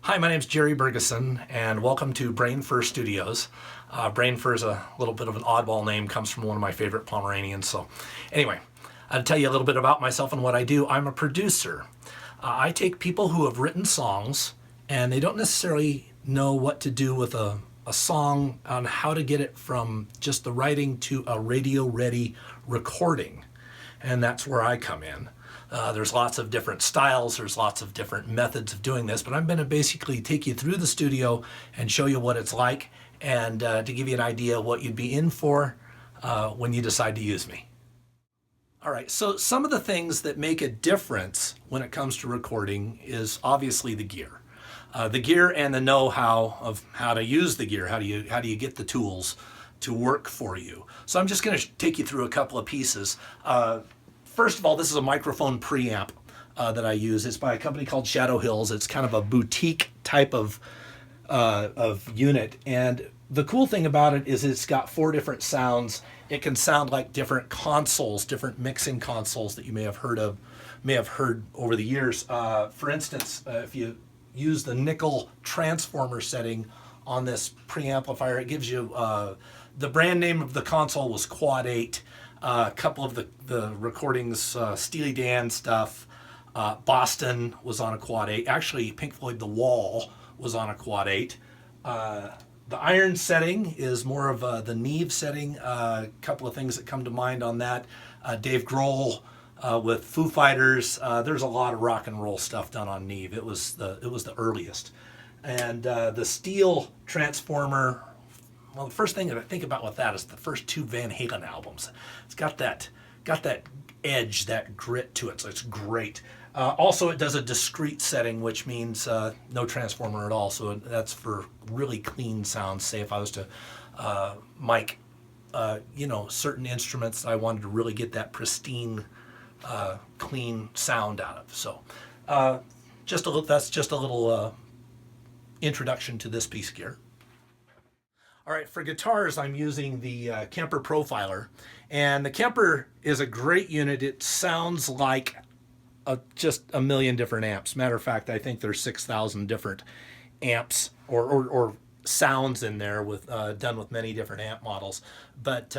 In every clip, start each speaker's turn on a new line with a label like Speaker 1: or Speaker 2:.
Speaker 1: Hi, my name's Jerry Bergeson, and welcome to Brain Fur Studios. Brain Fur is a little bit of an oddball name, comes from one of my favorite Pomeranians. So anyway, I'll tell you a little bit about myself and what I do. I'm a producer. I take people who have written songs, and they don't necessarily know what to do with a song, on how to get it from just the writing to a radio-ready recording. And that's where I come in. There's lots of different styles, there's lots of different methods of doing this, but I'm going to basically take you through the studio and show you what it's like, and to give you an idea of what you'd be in for when you decide to use me. All right, so some of the things that make a difference when it comes to recording is obviously the gear. The gear and the know-how of how to use the gear. How do you get the tools to work for you? So I'm just going to take you through a couple of pieces. First of all, this is a microphone preamp that I use. It's by a company called Shadow Hills. It's kind of a boutique type of unit. And the cool thing about it is it's got 4 different sounds. It can sound like different consoles, different mixing consoles that you may have heard over the years. For instance, if you use the nickel transformer setting on this preamplifier, it gives you the brand name of the console was Quad 8. A couple of the recordings, Steely Dan stuff, Boston was on a Quad 8. Actually, Pink Floyd The Wall was on a Quad 8. The iron setting is more of the Neve setting. A couple of things that come to mind on that. Dave Grohl with Foo Fighters. There's a lot of rock and roll stuff done on Neve. It was the earliest. And the steel transformer. Well, the first thing that I think about with that is the first 2 Van Halen albums. It's got that edge, that grit to it, so it's great. Also, it does a discrete setting, which means no transformer at all, so that's for really clean sounds. Say if I was to mic, certain instruments I wanted to really get that pristine, clean sound out of. So that's just a little introduction to this piece of gear. All right, for guitars, I'm using the Kemper Profiler, and the Kemper is a great unit. It sounds like just a million different amps. Matter of fact, I think there's 6,000 different amps or sounds in there with done with many different amp models. But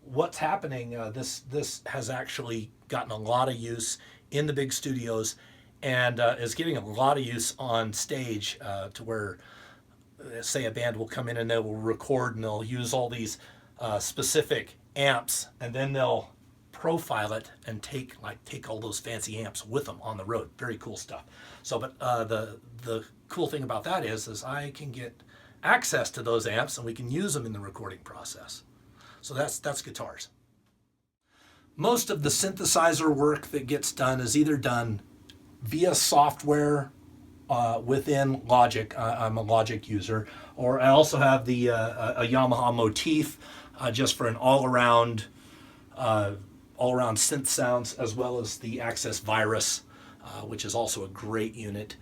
Speaker 1: what's happening? This has actually gotten a lot of use in the big studios, and is getting a lot of use on stage to where, say, a band will come in and they will record and they'll use all these specific amps, and then they'll profile it and take all those fancy amps with them on the road. Very cool stuff. So, but the cool thing about that is I can get access to those amps and we can use them in the recording process. So that's guitars. Most of the synthesizer work that gets done is either done via software within Logic. I'm a Logic user, or I also have the a Yamaha Motif just for an all-around synth sounds, as well as the Access Virus, which is also a great unit.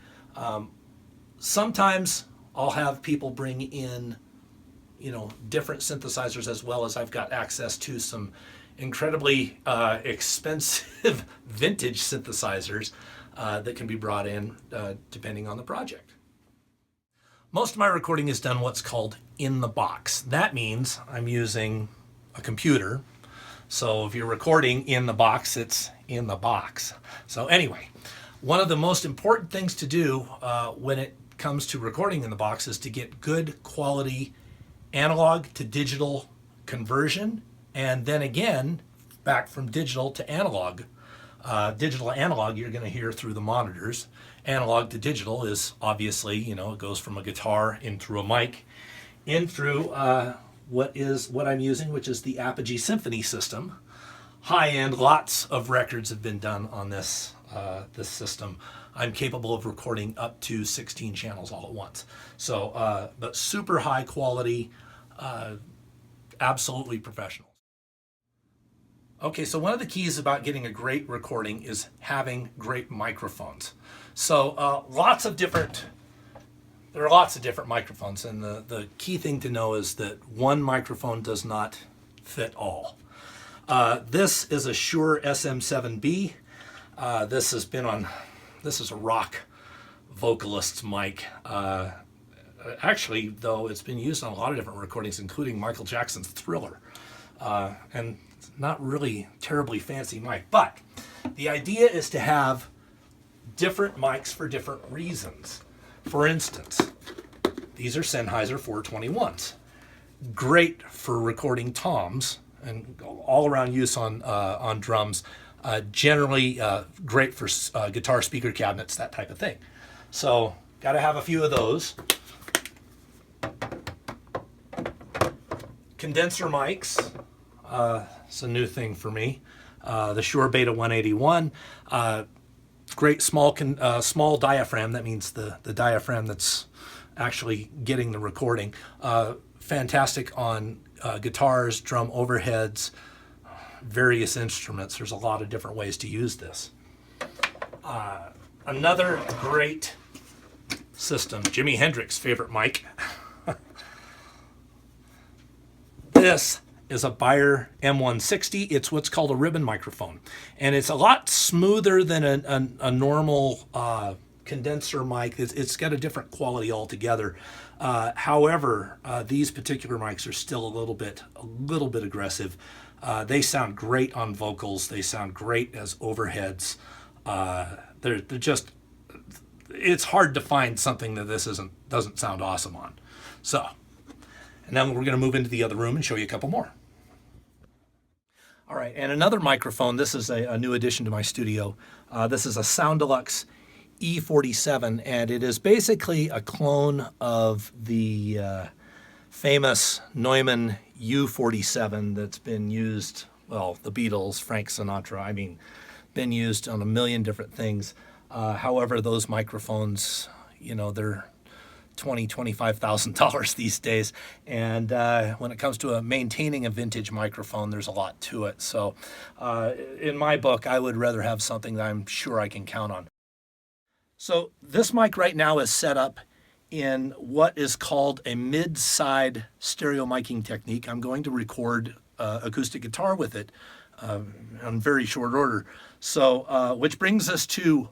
Speaker 1: Sometimes I'll have people bring in, different synthesizers, as well as I've got access to some incredibly expensive vintage synthesizers that can be brought in depending on the project. Most of my recording is done what's called in the box. That means I'm using a computer. So if you're recording in the box, it's in the box. So anyway, one of the most important things to do when it comes to recording in the box is to get good quality analog to digital conversion, and then again back from digital to analog. Digital to analog you're going to hear through the monitors. Analog to digital is obviously, it goes from a guitar in through a mic, in through what I'm using, which is the Apogee Symphony system. High-end, lots of records have been done on this system. I'm capable of recording up to 16 channels all at once. So, but super high quality, absolutely professional. Okay, so one of the keys about getting a great recording is having great microphones. So there are lots of different microphones, and the key thing to know is that one microphone does not fit all. This is a Shure SM7B. This is a rock vocalist's mic. Actually, though, it's been used on a lot of different recordings, including Michael Jackson's Thriller. And not really terribly fancy mic, but the idea is to have different mics for different reasons. For instance, these are Sennheiser 421s. Great for recording toms and all around use on drums. Generally great for guitar speaker cabinets, that type of thing. So got to have a few of those. Condenser mics. It's a new thing for me. The Shure Beta 181. Great small diaphragm. That means the diaphragm that's actually getting the recording. Fantastic on guitars, drum overheads, various instruments. There's a lot of different ways to use this. Another great system, Jimi Hendrix's favorite mic. This is a Beyer M160. It's what's called a ribbon microphone. And it's a lot smoother than a normal condenser mic. It's got a different quality altogether. However, these particular mics are still a little bit aggressive. They sound great on vocals. They sound great as overheads. They're just, it's hard to find something that this doesn't sound awesome on. So, and then we're going to move into the other room and show you a couple more. All right, and another microphone. This is a new addition to my studio. This is a Sound Deluxe E47, and it is basically a clone of the famous Neumann U47 that's been used, well, the Beatles, Frank Sinatra, I mean, been used on a million different things. However, those microphones, you know, they're $20,000-$25,000 these days, and when it comes to maintaining a vintage microphone, there's a lot to it. So in my book, I would rather have something that I'm sure I can count on. So this mic right now is set up in what is called a mid-side stereo miking technique. I'm going to record acoustic guitar with it in very short order. So which brings us to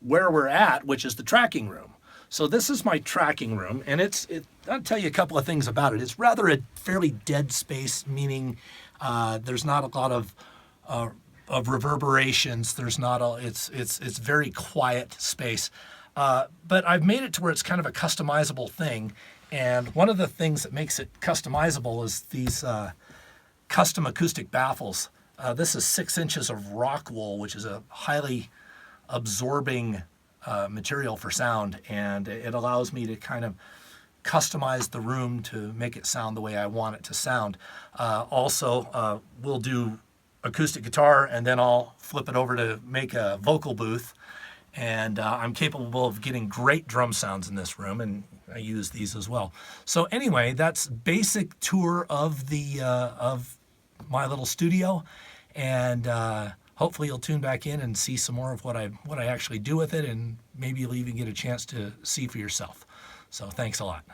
Speaker 1: where we're at, which is the tracking room. So this is my tracking room, and I'll tell you a couple of things about it. It's rather a fairly dead space, meaning there's not a lot of reverberations. There's not it's very quiet space. But I've made it to where it's kind of a customizable thing. And one of the things that makes it customizable is these custom acoustic baffles. This is 6 inches of rock wool, which is a highly absorbing material for sound, and it allows me to kind of customize the room to make it sound the way I want it to sound. Also, we'll do acoustic guitar, and then I'll flip it over to make a vocal booth, and I'm capable of getting great drum sounds in this room, and I use these as well. So anyway, that's basic tour of the of my little studio, and hopefully you'll tune back in and see some more of what I actually do with it, and maybe you'll even get a chance to see for yourself. So thanks a lot.